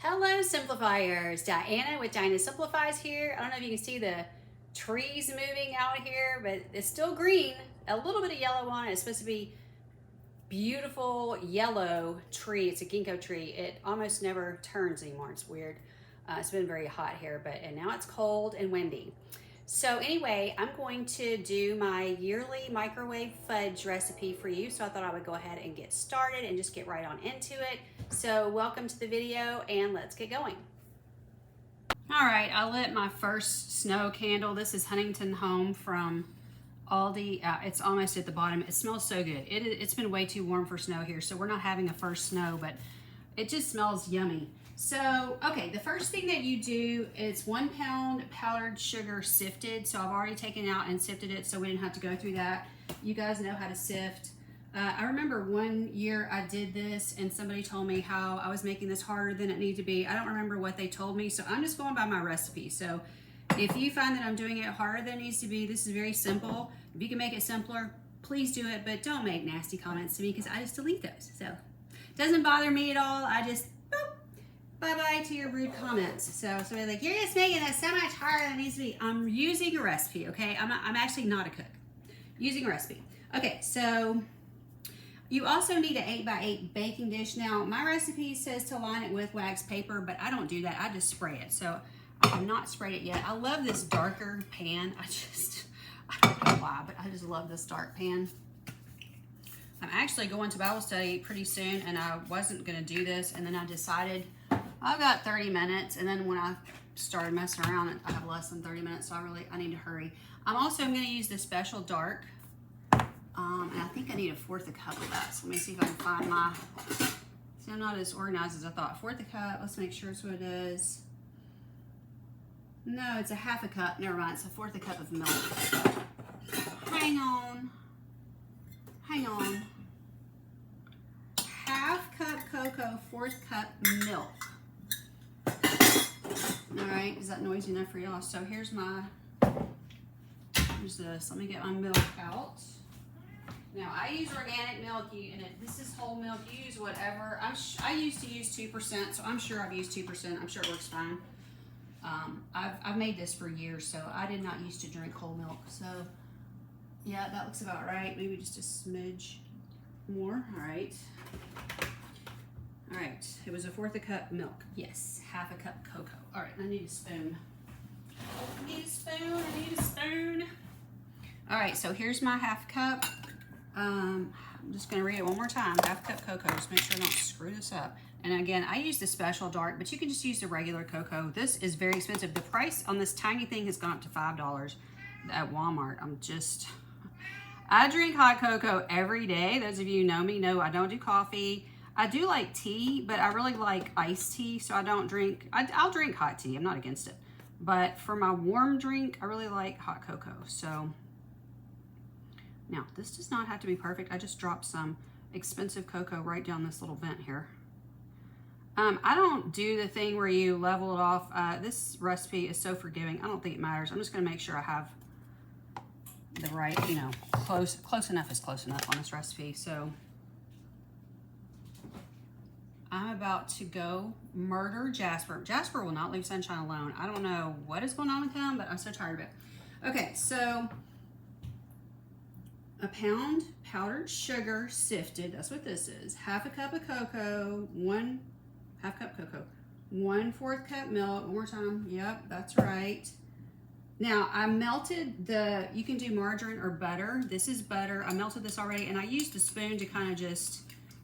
Hello Simplifiers, Diana with Diana Simplifies here. I don't know if you can see the trees moving out here, but it's still green. A little bit of yellow on it. It's supposed to be beautiful yellow tree. It's a ginkgo tree. It almost never turns anymore. It's weird. It's been very hot here, and now it's cold and windy. So anyway, I'm going to do my yearly microwave fudge recipe for you. So I thought I would go ahead and get started and just get right on into it. So welcome to the video and let's get going. All right, I lit my first snow candle. This is Huntington Home from Aldi. It's almost at the bottom. It smells so good. It's been way too warm for snow here, so we're not having a first snow, but it just smells yummy. So, okay, the first thing that you do is 1 pound powdered sugar sifted. So I've already taken it out and sifted it so we didn't have to go through that. You guys know how to sift. I remember one year I did this and somebody told me how I was making this harder than it needed to be. I don't remember what they told me, so I'm just going by my recipe. So if you find that I'm doing it harder than it needs to be, this is very simple. If you can make it simpler, please do it, but don't make nasty comments to me because I just delete those. So it doesn't bother me at all. I just, boop, bye-bye to your rude comments. So somebody's like, you're just making this so much harder than it needs to be. I'm using a recipe, okay? I'm actually not a cook. Using a recipe. Okay, so you also need an 8x8 baking dish. Now, my recipe says to line it with wax paper, but I don't do that. I just spray it. So I have not sprayed it yet. I love this darker pan. I don't know why, but I just love this dark pan. I'm actually going to Bible study pretty soon, and I wasn't going to do this, and then I decided I've got 30 minutes, and then when I started messing around, I have less than 30 minutes, so I need to hurry. I'm also going to use the special dark, and I think I need a fourth a cup of that. So let me see if I can find my, see, I'm not as organized as I thought. Fourth a cup, let's make sure it's what it is. No, it's a half a cup, never mind, it's a fourth a cup of milk. Hang on. Half cup cocoa, fourth cup milk. All right, is that noisy enough for y'all? So here's this. Let me get my milk out. Now I use organic milk, and this is whole milk. You use whatever. I used to use 2%, so I'm sure I've used 2%. I'm sure it works fine. I've made this for years, so I did not used to drink whole milk. So yeah, that looks about right. Maybe just a smidge more. All right. All right, it was a fourth a cup milk. Yes, half a cup cocoa. All right, I need a spoon. I need a spoon. All right, so here's my half cup. I'm just gonna read it one more time. Half cup cocoa, just make sure I don't screw this up. And again, I use the special dark, but you can just use the regular cocoa. This is very expensive. The price on this tiny thing has gone up to $5 at Walmart. I drink hot cocoa every day. Those of you who know me know I don't do coffee. I do like tea, but I really like iced tea, so I don't drink, I'll drink hot tea, I'm not against it. But for my warm drink, I really like hot cocoa. So now this does not have to be perfect. I just dropped some expensive cocoa right down this little vent here. I don't do the thing where you level it off. This recipe is so forgiving. I don't think it matters. I'm just gonna make sure I have the right, close enough is close enough on this recipe. So I'm about to go murder Jasper. Jasper will not leave Sunshine alone. I don't know what is going on with him, but I'm so tired of it. Okay, so a pound powdered sugar sifted. That's what this is. Half a cup of cocoa, half cup cocoa, 1/4 cup milk. One more time. Yep, that's right. Now I melted you can do margarine or butter. This is butter. I melted this already, and I used the spoon to kind of just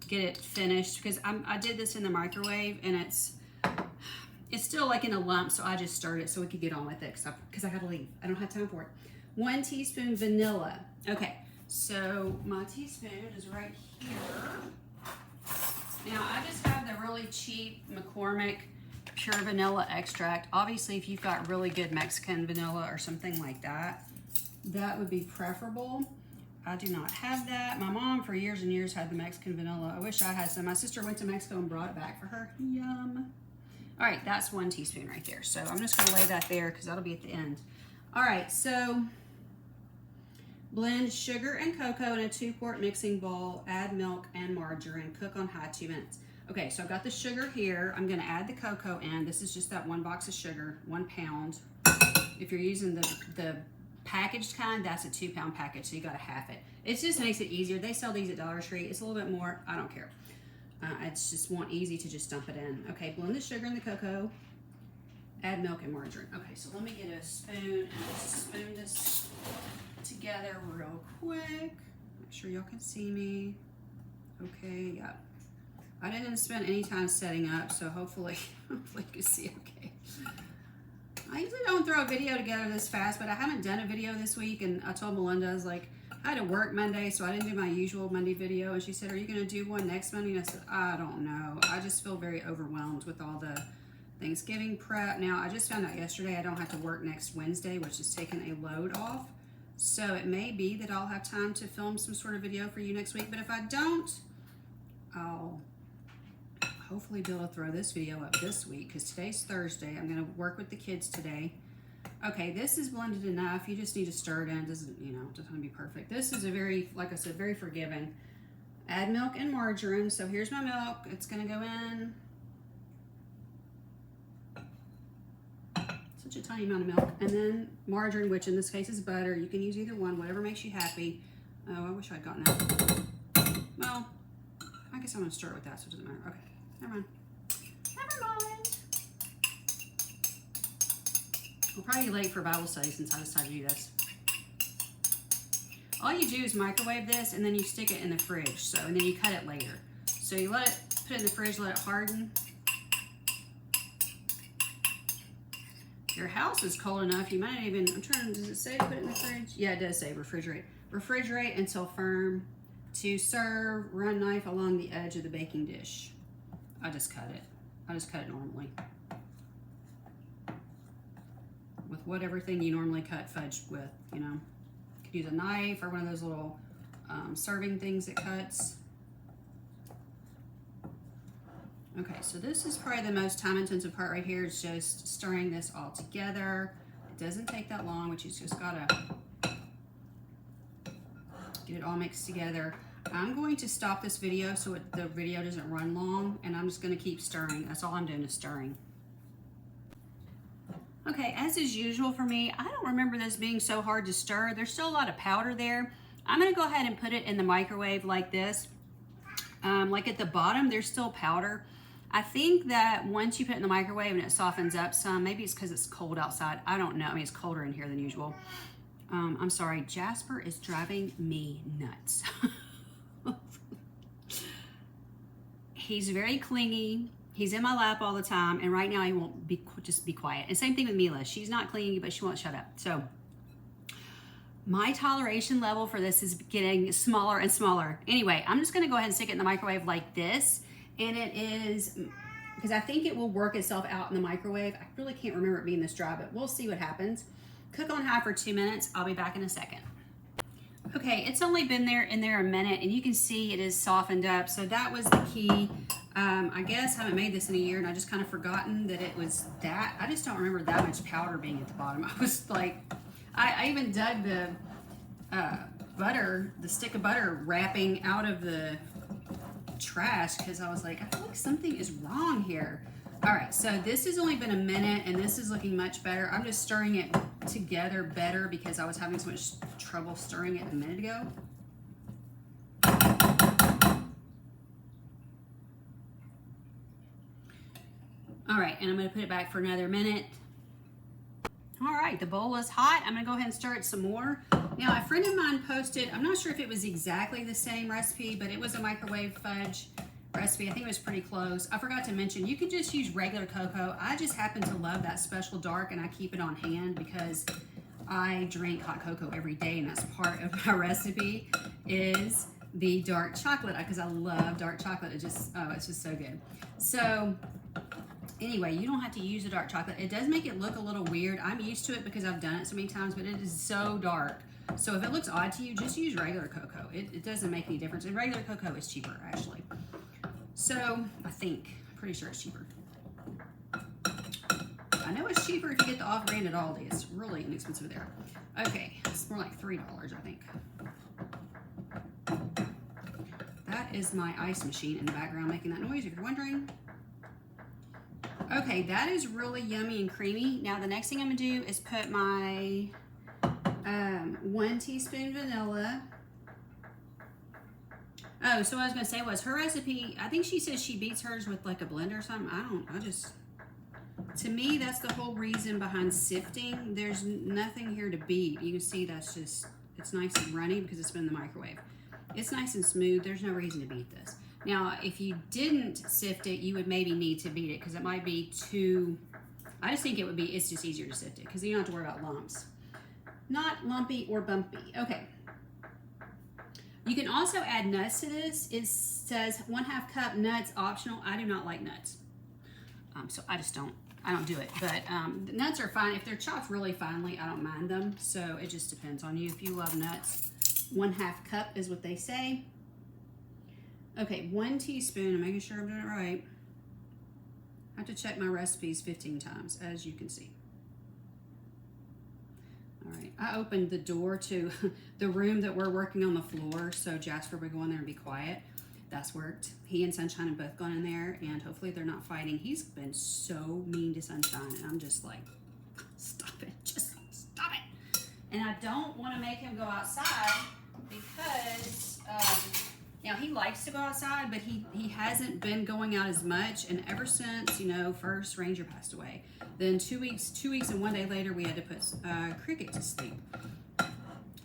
get it finished because I did this in the microwave, and it's still like in a lump, so I just stirred it so we could get on with it because I gotta leave. I don't have time for it. 1 teaspoon vanilla. Okay, so my teaspoon is right here. Now I just have the really cheap McCormick pure vanilla extract. Obviously, if you've got really good Mexican vanilla or something like that, that would be preferable. I do not have that. My mom for years and years had the Mexican vanilla. I wish I had some. My sister went to Mexico and brought it back for her. Yum. All right, that's 1 teaspoon right there. So I'm just gonna lay that there because that'll be at the end. All right, so blend sugar and cocoa in a 2-quart mixing bowl, add milk and margarine, cook on high 2 minutes. Okay, so I've got the sugar here. I'm gonna add the cocoa in. This is just that 1 box of sugar, 1 pound. If you're using the packaged kind, that's a 2-pound package, so you gotta half it. It just makes it easier. They sell these at Dollar Tree. It's a little bit more, I don't care. I just want easy to just dump it in. Okay, blend the sugar and the cocoa. Add milk and margarine. Okay, so let me get a spoon and just spoon this together real quick. Make sure y'all can see me. Okay, yeah. I didn't spend any time setting up, so hopefully you can see okay. I usually don't throw a video together this fast, but I haven't done a video this week, and I told Melinda, I was like, I had to work Monday, so I didn't do my usual Monday video, and she said, are you going to do one next Monday? And I said, I don't know. I just feel very overwhelmed with all the Thanksgiving prep. Now, I just found out yesterday I don't have to work next Wednesday, which is taking a load off, so it may be that I'll have time to film some sort of video for you next week, but if I don't, I'll hopefully be able to throw this video up this week because today's Thursday. I'm going to work with the kids today. Okay, this is blended enough. You just need to stir it in. It doesn't, you know, it doesn't have to be perfect. This is a very, like I said, very forgiving. Add milk and margarine. So here's my milk. It's going to go in. Such a tiny amount of milk. And then margarine, which in this case is butter. You can use either one, whatever makes you happy. Oh, I wish I'd gotten that. Well, I guess I'm going to start with that, so it doesn't matter. Okay. Never mind. Never mind. We'll probably be late for Bible study since I decided to do this. All you do is microwave this and then you stick it in the fridge. So, and then you cut it later. So you let it, put it in the fridge, let it harden. If your house is cold enough, you might even, I'm trying, does it say put it in the fridge? Yeah, it does say refrigerate. Refrigerate until firm. To serve, run knife along the edge of the baking dish. I just cut it. I just cut it normally. With whatever thing you normally cut fudge with, you know. You could use a knife or one of those little serving things that cuts. Okay, so this is probably the most time-intensive part right here. Is just stirring this all together. It doesn't take that long, but you just gotta get it all mixed together. I'm going to stop this video so the video doesn't run long, and I'm just going to keep stirring. That's all I'm doing is stirring. Okay, as is usual for me, I don't remember this being so hard to stir. There's still a lot of powder there. I'm going to go ahead and put it in the microwave like this. Like at the bottom, there's still powder. I think that once you put it in the microwave and it softens up some, maybe it's because it's cold outside. I don't know. I mean, it's colder in here than usual. I'm sorry, Jasper is driving me nuts. He's very clingy. He's in my lap all the time, and right now he won't just be quiet. And same thing with Mila. She's not clingy, but she won't shut up. So my toleration level for this is getting smaller and smaller. Anyway, I'm just gonna go ahead and stick it in the microwave like this, and it is, because I think it will work itself out in the microwave. I really can't remember it being this dry, but we'll see what happens. Cook on high for 2 minutes. I'll be back in a second. Okay, it's only been in there a minute, and you can see it is softened up. So that was the key. I guess I haven't made this in a year, and I just kind of forgotten that it was that. I just don't remember that much powder being at the bottom. I was like, I even dug the butter, the stick of butter wrapping out of the trash because I was like, I feel like something is wrong here. All right, so this has only been a minute, and this is looking much better. I'm just stirring it together better because I was having so much trouble stirring it a minute ago. All right, and I'm gonna put it back for another minute. All right, the bowl is hot. I'm gonna go ahead and stir it some more. Now, a friend of mine posted, I'm not sure if it was exactly the same recipe, but it was a microwave fudge recipe. I think it was pretty close. I forgot to mention, you could just use regular cocoa. I just happen to love that special dark, and I keep it on hand because I drink hot cocoa every day, and that's part of my recipe is the dark chocolate because I love dark chocolate. It just, oh, it's just so good. So anyway, you don't have to use the dark chocolate. It does make it look a little weird. I'm used to it because I've done it so many times, but it is so dark. So if it looks odd to you, just use regular cocoa. It doesn't make any difference. And regular cocoa is cheaper, actually. So I think, pretty sure it's cheaper. I know it's cheaper if you get the off-brand at Aldi. It's really inexpensive there. Okay, it's more like $3, I think. That is my ice machine in the background making that noise, if you're wondering. Okay, that is really yummy and creamy. Now the next thing I'm gonna do is put my 1 teaspoon vanilla. Oh, so what I was gonna say was her recipe, I think she says she beats hers with like a blender or something. To me, that's the whole reason behind sifting. There's nothing here to beat. You can see that's just, it's nice and runny because it's been in the microwave. It's nice and smooth. There's no reason to beat this. Now, if you didn't sift it, you would maybe need to beat it because it might be too, I just think it's just easier to sift it because you don't have to worry about lumps. Not lumpy or bumpy. Okay. You can also add nuts to this. It says 1/2 cup nuts optional. I do not like nuts. So I don't do it. But the nuts are fine. If they're chopped really finely, I don't mind them. So it just depends on you. If you love nuts, 1/2 cup is what they say. Okay, 1 teaspoon. I'm making sure I'm doing it right. I have to check my recipes 15 times, as you can see. All right, I opened the door to the room that we're working on the floor, so Jasper would go in there and be quiet. That's worked. He and Sunshine have both gone in there, and hopefully they're not fighting. He's been so mean to Sunshine, and I'm just like, stop it, just stop it. And I don't want to make him go outside because, now he likes to go outside, but he hasn't been going out as much, and ever since, you know, first Ranger passed away, then 2 weeks and 1 day later, we had to put Cricket to sleep.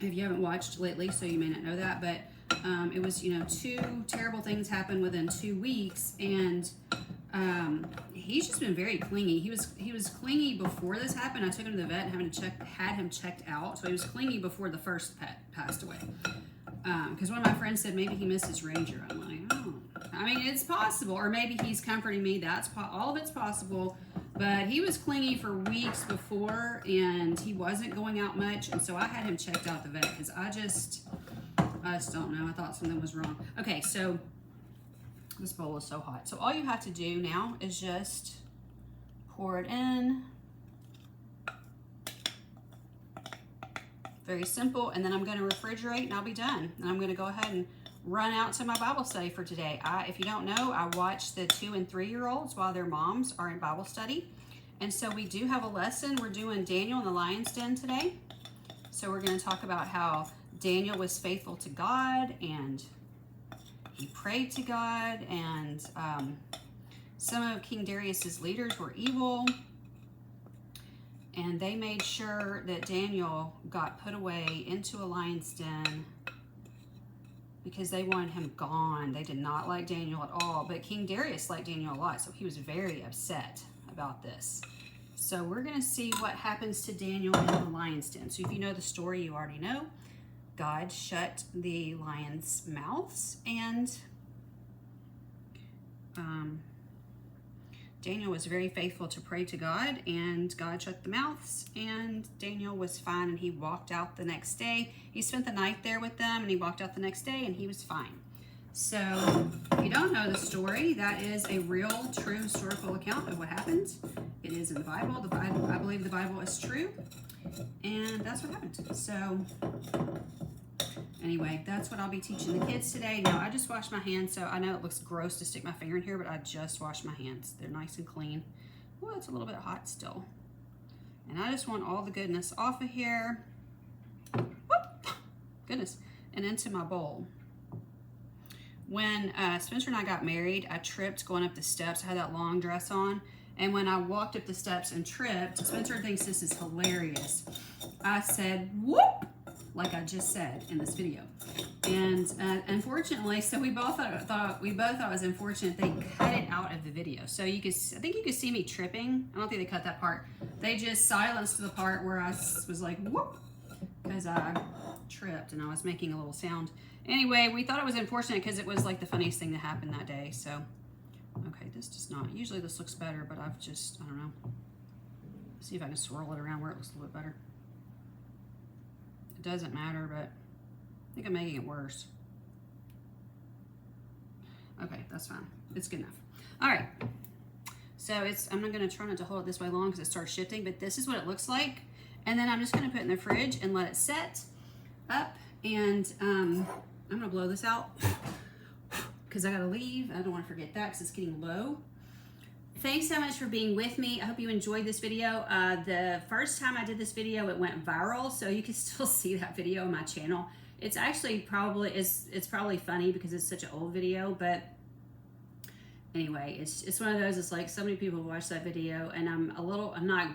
If you haven't watched lately, so you may not know that, but it was, you know, 2 terrible things happened within 2 weeks, and he's just been very clingy. He was clingy before this happened. I took him to the vet and had him checked out, so he was clingy before the first pet passed away. Because one of my friends said maybe he missed his Ranger. I'm like, oh, I mean, it's possible, or maybe he's comforting me. All of it's possible. But he was clingy for weeks before, and he wasn't going out much, and so I had him checked out at the vet because I just don't know. I thought something was wrong. Okay, so this bowl is so hot. So all you have to do now is just pour it in. Very simple, and then I'm going to refrigerate and I'll be done. And I'm going to go ahead and run out to my Bible study for today. If you don't know, I watch the 2- and 3-year-olds while their moms are in Bible study. And so we do have a lesson. We're doing Daniel in the lion's den today. So we're going to talk about how Daniel was faithful to God and he prayed to God, and some of King Darius's leaders were evil. And they made sure that Daniel got put away into a lion's den because they wanted him gone. They did not like Daniel at all, but King Darius liked Daniel a lot, so he was very upset about this. So we're going to see what happens to Daniel in the lion's den. So if you know the story, you already know. God shut the lions' mouths, and Daniel was very faithful to pray to God, and God shut the mouths, and Daniel was fine, and he walked out the next day. He spent the night there with them, and he walked out the next day, and he was fine. So if you don't know the story, that is a real, true historical account of what happened. It is in the Bible. I believe the Bible is true, and that's what happened. So anyway, that's what I'll be teaching the kids today. Now, I just washed my hands, so I know it looks gross to stick my finger in here, but I just washed my hands. They're nice and clean. Well, it's a little bit hot still. And I just want all the goodness off of here. Whoop! Goodness. And into my bowl. When Spencer and I got married, I tripped going up the steps. I had that long dress on. And when I walked up the steps and tripped, Spencer thinks this is hilarious. I said, whoop! Like I just said in this video. And unfortunately, so we both thought it was unfortunate they cut it out of the video. So I think you could see me tripping. I don't think they cut that part. They just silenced the part where I was like, whoop, because I tripped and I was making a little sound. Anyway, we thought it was unfortunate because it was like the funniest thing that happened that day. So, okay, this does not, usually this looks better, but I don't know. See if I can swirl it around where it looks a little bit better. It doesn't matter, but I think I'm making it worse. Okay, that's fine. It's good enough. All right. So I'm not going to try not to hold it this way long because it starts shifting, but this is what it looks like. And then I'm just going to put it in the fridge and let it set up. And I'm going to blow this out because I gotta leave. I don't want to forget that because it's getting low. Thanks so much for being with me. I hope you enjoyed this video. The first time I did this video, it went viral, so you can still see that video on my channel. It's actually probably, it's probably funny because it's such an old video, but anyway, it's one of those, it's like so many people watch that video, and I'm not,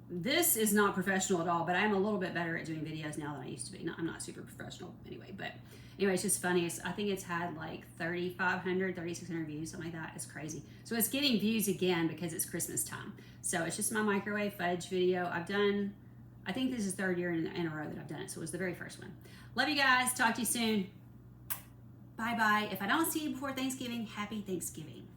this is not professional at all, but I'm a little bit better at doing videos now than I used to be. I'm not super professional anyway, but anyway, it's just funny. I think it's had like 3,500, 3,600 views, something like that. It's crazy. So it's getting views again because it's Christmas time. So it's just my microwave fudge video. I think this is the third year in a row that I've done it. So it was the very first one. Love you guys. Talk to you soon. Bye-bye. If I don't see you before Thanksgiving, happy Thanksgiving.